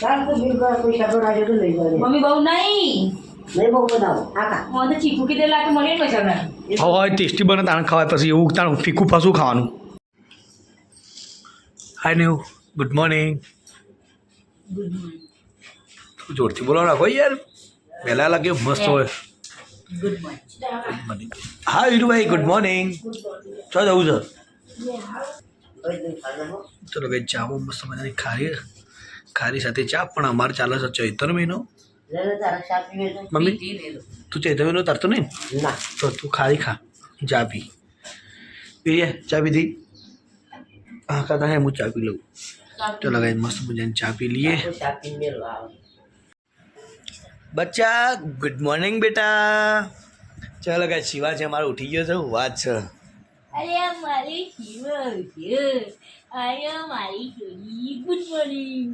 ચાલ તો બિલ કર પૈસા તો રાજે તો લઈ જાય મમ્મી બહુ નહીં બહુ બનાવો આકા હું તો ચીકુ કીધે લાગે મળે ને પૈસા હવે ટેસ્ટી બને તાણે ખવાય પછી એવું તાણે ફીકું ફાસું ખાવાનું. હાય નેવ ગુડ મોર્નિંગ. જોરથી બોલો રાખો યાર પહેલાં લાગે મસ્ત હોય. Good morning. હા વીરુભાઈ ગુડ મોર્નિંગ. ચો જવું છે? ચલો ભાઈ ચા બહુ મસ્ત મજાની ખારી સાથે ચા પણ અમારે ચાલે છે ચૈતર મહિનો. મમ્મી તું ચૈતર મહિનો તરતો નહીં ના તો તું ખારી ખા ચા પી પીએ ચા પીધી. હા કાકા હું ચા પી લઉં. ચલો ભાઈ મસ્ત મજાની ચા પી લઈએ. બચ્ચા ગુડ મોર્નિંગ બેટા. ચાલો ગાય શિવા છે અમારો ઉઠી ગયો છે વાત છે. અરે મારી શિવર છે અરે મારી છોરી ગુડ મોર્નિંગ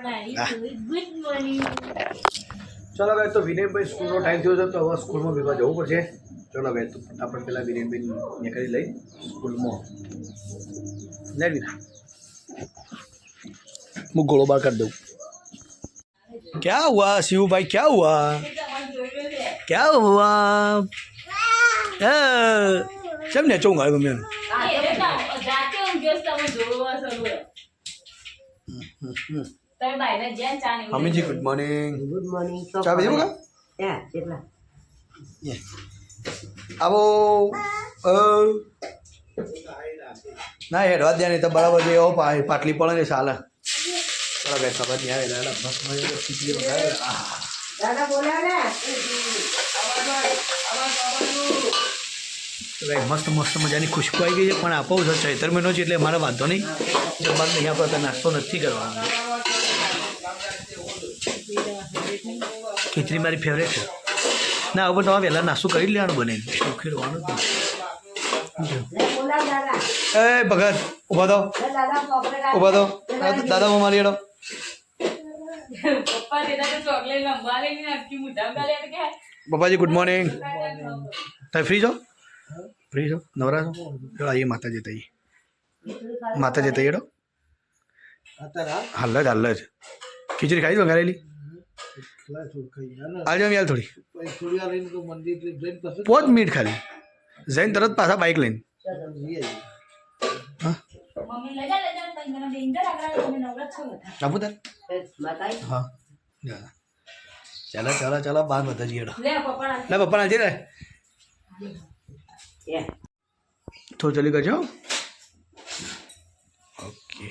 મારી છોરી ગુડ મોર્નિંગ. ચલો ગાય તો વિનયભાઈ સ્કૂલનો ટાઈમ થયો છે તો હવે સ્કૂલમાં ભેગા જવું પડશે. ચલો ગાય તો ફટાફટ પેલા વિનયભાઈ નીકળી લઈ સ્કૂલમાં. ને વિના હું ગોળો બાર કરી દઉં. क्या हुआ शिव भाई क्या हुआ क्या हुआ? सब ने चौंगा मम्मी જાતે ઊંઘ્યો છે તમે જોવા સરું તમે બાઈને જ્યાં ચા નહીં मम्मी जी गुड मॉर्निंग. ગુડ મોર્નિંગ ચા પીધી બકા? ત્યાં કેટલા આવો ના હેડવા દે નહીં તો બરાબર છે એવો પાટલી પડે ને ચાલે. બરાબર ખબર નહીં આવે દાદા બોલ્યા ને મસ્ત મસ્ત મજાની ખુશ્બુ આવી ગઈ છે પણ આપો છે ચૈતર મહિનો છે એટલે મારે વાંધો નહીં જમવાનું અહીંયા પર નાસ્તો નથી કરવાનો. ખીચડી મારી ફેવરેટ છે. ના હવે તમારે વહેલા નાસ્તો કરી જ લેવાનું બને ઉખેડવાનું જ બોલા દાદા નહીં. એ ભગત ઊભા દો દાદા ચોકલેટ ઊભા દો દાદા મારી એડો. પપ્પા દેતા તો ચોકલેટ લંબા લઈને આખી મુઠ્ઠા ગાલે કે પપ્પાજી ગુડ મોર્નિંગ. તમે ફ્રી છો? ફ્રી છો? નવરા છો? ચલો આવીએ માતાજી તઈ માતાજી તઈ એડો. હાલ જ ખીચડી ખાઈ વઘારેલી આજે યાર થોડી 5 મિનિટ ખાલી જઈને તરત પાછા બાઇક લઈને. હા મમ્મી લઈ જા તને ડેન્જર આગળ તમે નવરત છો બધા આપું તાર માતાઈ હા ચાલો બાર માતાજી એડો. લે પપ્પા લે પપ્પા ના જઈ રહે એ થોડું ચલી કરજો. ઓકે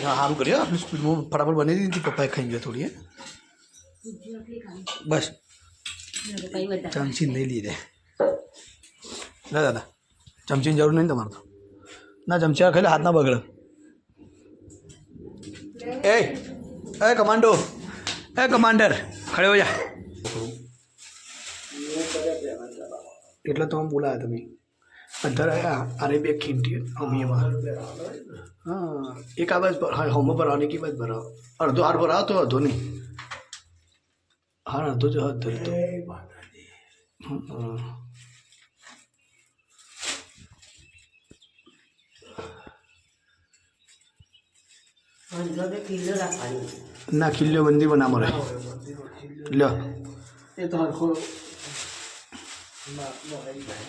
સારું કર્યો આપણે સ્કૂલમાં ફટાફટ બની દીધી પપ્પાએ ખાઈ ગયો થોડી. બસ ચમચી નહીં લીધે ના દાદા ચમચીની જરૂર નહીં તમારે તો. ના ચમચી ખાઈ લે હાથ ના બગડે. એ કમાન્ડો કમાન્ડર ખડે હો જા. એટલે તો આમ બોલાયા તમે અંતર અરે બે ખીમતી અમીમાં હા એક આ બાજ હોમો ભરાવાની કી બાજ ભરાવો અડધો હાર ભરાવો તો અડધો નહીં હાર અડધો જ હાથ ધરતો. અંદરથી કિલ્લો રાખવાની ના ખીલ્યો બંદી બના મળે લ્યો એ તો હરખો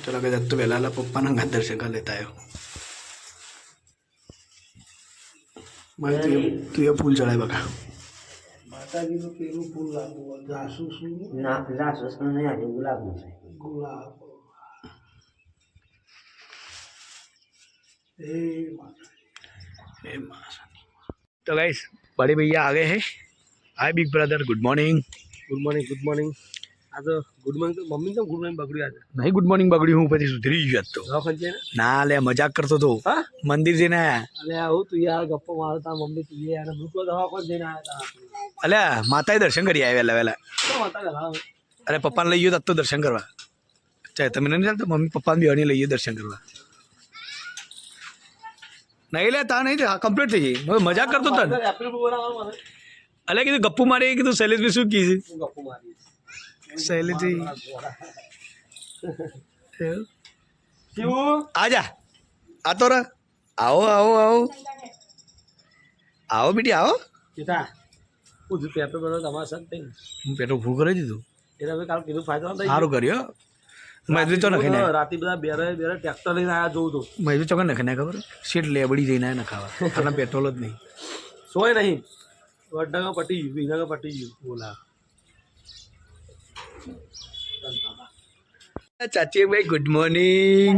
ચલો કે દત્તુ પહેલાં પપ્પાના ઘાત દર્શન કરી લેતા આવ્યો. મારે તું એ ફૂલ ચડાય બકા માતાજીનું પેલું ફૂલ લાગવું જાસૂસ ના જાસૂસ નહીં આજે ગુલાબનું છે ગુલાબ तो गाइस बड़े भैया आ गए हैं. हाय बिग ब्रदर गुड मॉर्निंग. आज गुड मॉर्निंग तो मम्मी तो गुड मॉर्निंग बगड़ी आज नहीं गुड मॉर्निंग बगड़ी हूँ પછી સુધરી ગયો તો ના લે મજાક કરતો તો મંદિર જઈને આયા. અલે આવું તું યાર ગપ્પો મારતા મમ્મી તું યાર ભૂકો દવા કોણ જઈને આયા અલ્યા માતાએ દર્શન કરી આવ્યા વહેલા તો માતા ગલા અરે પપ્પાને લઈ ગયો તો દર્શન કરવા. ચાહે તમે નહીં જાણતા મમ્મી પપ્પાને બેવાની લઈ ગયો દર્શન કરવા. નહીં લે તા નહીં કમ્પ્લીટ થઈ ગઈ મજાક કરતો તને એપ્રિલ બોલાવવાનું મને અલ્યા કીધું ગપ્પુ મારી કીધું શૈલેષભાઈ શું કીધું ગપ્પો મારી શૈલેષભાઈ શિવું આજા આ તો રા આવો આવો આવો આવો બેટી આવો કેતા હું પેપર બરો તમારા સાથ થઈ હું પેટો ભૂ કરી દીધું એટલે હવે કાલ કીધું ફાયદો થઈ સારું કર્યો મજૂરી તો નખી નાખ રાતે બધા બેરે ટ્રેક્ટર લઈને આયા જોઉં તો મજૂરી ચોક્કસ નખી નાખ ખબર સીટ લેબડી જઈને આયા નખાવા અને પેટ્રોલ જ નહીં સોય નહીં વડનગર પટી ગયું વિનગર પટી ગયું બોલા ચાચી ભાઈ ગુડ મોર્નિંગ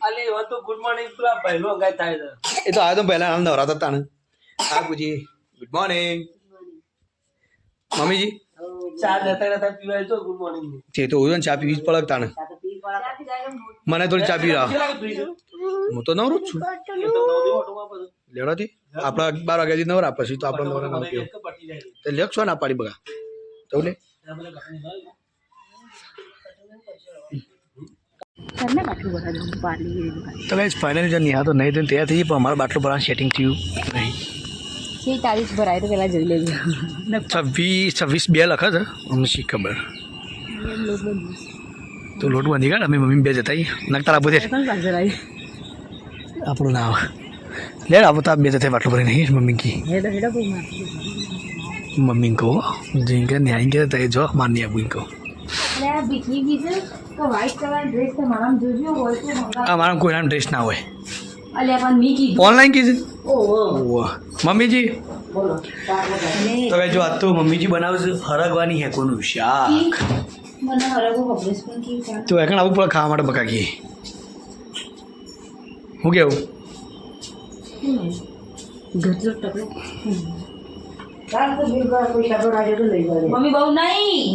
અલે હવે તો ગુડ મોર્નિંગ પેલા પહેલો અંગાય થાય છે એ તો આવ્યો તો પહેલા આનંદ નવરાતા તાણ હા પૂછી ગુડ મોર્નિંગ મમ્મીજી ચા લેતા પીવાય તો ગુડ મોર્નિંગ તે તો હોય ને ચા પીવી જ પડે તાણે મને થોડી ચા પી રાહ હું તો નવરો જ છું લેવડાથી આપણા 12 વાગ્યાથી નવરા પછી તો આપણે નવરા ના પીવો તો લેખ છો ના પાડી બગા તો લે તો ગાઈસ ફાઇનલી જો નિહા તો નહીં તો તૈયાર થઈ પણ અમારા બાટલો ભરવાનું સેટિંગ થયું નહીં છે તારીખ ભરાય તો પેલા જોઈ લેજો 26 2 લખે છે અમને શી ખબર તો લોટ બાંધી કાઢ અમે મમ્મી બે જતા નાખ તારા બધે આપણું નામ લે આવો તો બે જતા બાટલો ભરી નહીં મમ્મી કી મમ્મી કહો જીંકે ન્યાય કે તય જો માની આપું કહો મારા કોઈના ડ્રેસ ના હોય ઓનલાઈન કીધું મમ્મીજી તો ભાઈ જો આજ તો મમ્મીજી બનાવે છે હરગવાની હેકોનું શાક તો એકણ આવું પડે ખાવા માટે બકાગીએ હું કેવું મમ્મી બહુ નહીં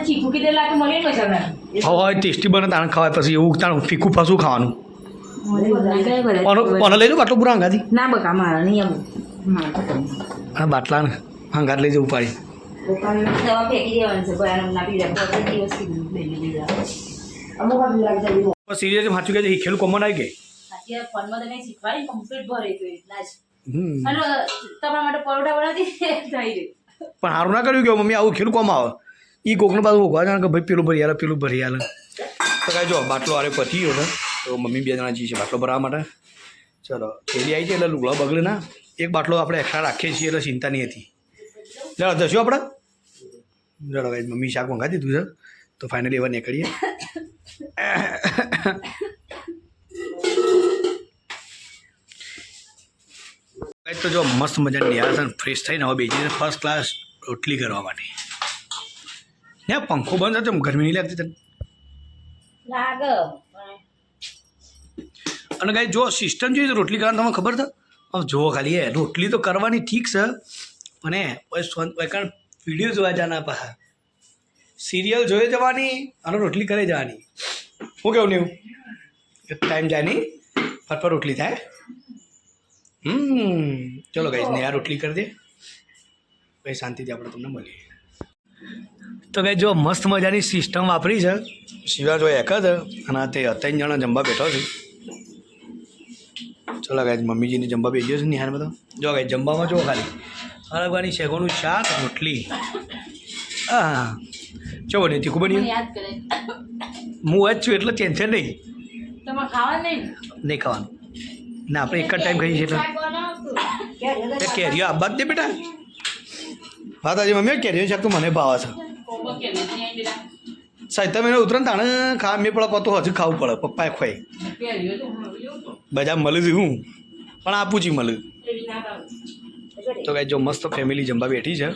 ચીકુ કીધે લાગે મળે હવે ટેસ્ટી બને તાણે ખવાય પછી એવું તાણ ફીકું ફાસું ખાવાનું ઓનો લઈ લો બાટલો પૂરા હંગાથી ના બકા મારા નહીં હા બાટલા ને હંગાત લઈ જવું પાડી દવા ફેંકી દેવાની છે ના પીડા સિરિયસ સાચું કે ખેલું કોમન આવી ગઈ ફોનમાં તમે શીખવાડી કમ્પ્લીટ ભરે તો એટલા જ અને તમારા માટે પરોઠા બનાવતી થઈ ગઈ પણ સારું ના કર્યું કે મમ્મી આવું ખેલું કોમ આવે એ કોકનું પાછું ઉભા જાણે કે ભાઈ પેલું ભરી આલે પેલું ભરી આલે તો કાંઈ જો બાટલો આરે પતી ગયો ને તો મમ્મી બે જણા જઈએ છે બાટલો ભરવા માટે ચલો થેલી આવી છે એટલે લુગડા બગડે ના એક બાટલો આપણે એક્સ્ટ્રા રાખીએ છીએ એટલે ચિંતા નહીં હતી ચાલો જશું આપણે ચાલો ભાઈ મમ્મી શાક મંગાવી દીધું છે તો ફાઇનલી એવા નીકળીએ તો જો મસ્ત મજાની નિહાળ છે ફ્રેશ થઈને હવે બેસીને ફર્સ્ટ ક્લાસ રોટલી કરવા માટે ને પંખો બંધ હતો ગરમી નહીં લાગતી તને અને કાંઈ જો સિસ્ટમ જોઈએ રોટલી કરવાની તમને ખબર છે હવે જુઓ ખાલી એ રોટલી તો કરવાની ઠીક છે પણ એ પછી વિડીયો જોવા જવાના પાછા સિરિયલ જોઈ જવાની અને રોટલી કરી જવાની શું કેવું નહીં એક ટાઈમ જાય નહીં ફટફટ રોટલી થાય ચલો ગાઈસ ને આ રોટલી કરી દે ભાઈ શાંતિથી આપણે તમને મળીએ તો ગાઈ જો મસ્ત મજાની સિસ્ટમ વાપરી છે શિવા જો એક જ અને તે 3 જણા જમવા બેઠો છે ચલો ગાઈસ મમ્મીજીને જમવા બેસ્યો છે નિહાર બધો જો ગાઈસ જમવામાં જો ખાલી હરગવાની શેકોનું શાક રોટલી હા ચો બન્યું તીખું બન્યું હું જ છું એટલે ટેન્શન નહીં નહીં ખાવાનું ના આપણે એક જ ટાઈમ ખાઈએ છીએ એટલે કેરીઓ આ બાદ દે બેટા વાત આજે મમ્મી કેરીઓ શાક તો મને ભાવે છે સાહેબ તમે ઉતરણ તાણે ખાવા મેં પડે તો હજુ ખાવું પડે પપ્પાએ ખોઈ બજાર મળ્યું છું હું પણ આપું છું મળ્યું તો કાંઈ જો મસ્ત ફેમિલી જમવા બેઠી છે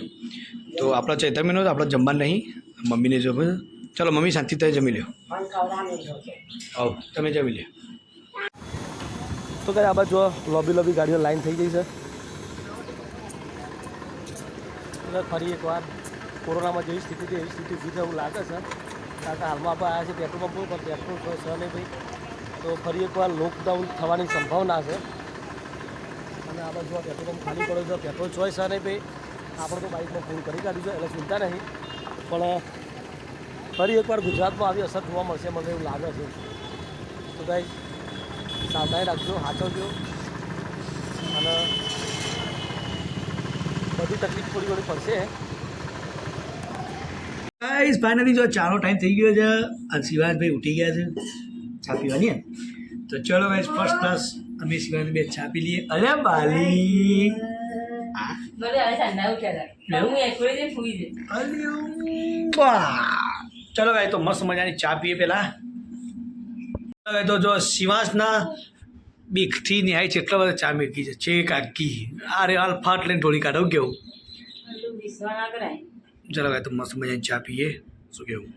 તો આપણા ચૈતન્યનો તો આપણે જમવા નહીં મમ્મીને જો ચલો મમ્મી શાંતિથી જમી લ્યો આવો તમે જમી લ્યો તો કઈ આ બાજુ લોબી ગાડીઓ લાઈન થઈ ગઈ છે ફરી એકવાર કોરોનામાં જેવી સ્થિતિ છે એવી સ્થિતિ ઊભી છે એવું લાગે છે કારણ કે હાલમાં આપણે આવ્યા છે પેટ્રોલ પંપો પર પેટ્રોલ છે નહીં ભાઈ તો ફરી એકવાર લોકડાઉન થવાની સંભાવના છે અને આ બાજુ પેટ્રોલ પંપ ખાલી પડે છે પેટ્રોલ ચોઈસ છે નહીં ભાઈ આપણે તો બાઇકમાં ફૂલ કરી કાઢ્યું છે એટલે ચિંતા નહીં પણ ફરી એકવાર ગુજરાતમાં આવી અસર જોવા મળશે મને એવું લાગે છે તો ભાઈ સાવધાની રાખજો સાચવજો અને બધી તકલીફ થોડી ઘણી પડશે ગાઈસ ફાઇનલી જો ચાનો ટાઈમ થઈ ગયો છે અને શિવાજભાઈ ઉઠી ગયા છે ચા પીવાની તો ચલો ગાઈસ ફર્સ્ટ ક્લાસ અમે શિવાની બે ચા પી લઈએ. અલ્યા બાલી મને હવે ઠંડા ઉઠ્યા હું એકલો જ ફૂઈ દે ચલો ગાઈ તો મસ્ત મજાની ચા પીએ પેલા. તો જો શિવાંશના બીકથી ન્યાય છે એટલા બધા ચા મેકી છે ચેક આખી અરે હાલ ફાટ લઈને થોડી કાઢો કેવું. વિશ્વા ના કરાય. ચલો ગાઈ તો મસ્ત મજાની ચા પીએ. શું કેવું?